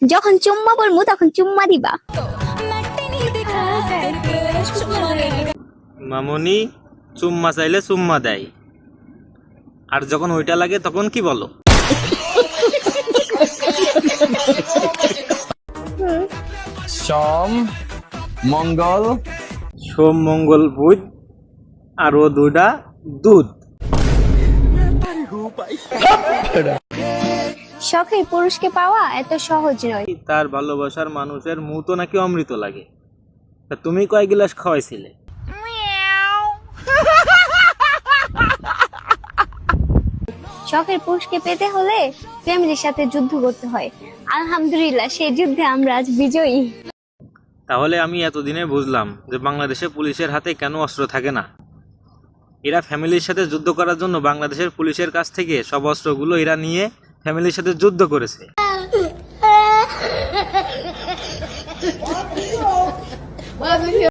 যখন চুম্মা বলবো তখন চুম্মা দিবা। মামনি চুম্মা চাইলে চুম্মা দেয়, আর যখন ওইটা লাগে তখন কি বলো? সোম মঙ্গল সোম মঙ্গল বুধ আর ও দুটা দুধ। শখের পুরুষকে পাওয়া এত সহজ নয়। তার ভালোবাসার মানুষের মুখ তো নাকি অমৃত লাগে। তা তুমি কয় গিলাস খাওয়াইছিলে? শখের পুরুষকে পেতে হলে ফ্যামিলির সাথে যুদ্ধ করতে হয়। আলহামদুলিল্লাহ সেই যুদ্ধে আমরা আজ বিজয়ী। তাহলে আমি এতদিনে বুঝলাম যে বাংলাদেশে পুলিশের হাতে কেন অস্ত্র থাকে না। এরা ফ্যামিলির সাথে যুদ্ধ করার জন্য বাংলাদেশের পুলিশের কাছ থেকে সব অস্ত্রগুলো এরা নিয়ে ফ্যামিলির সাথে যুদ্ধ করেছে।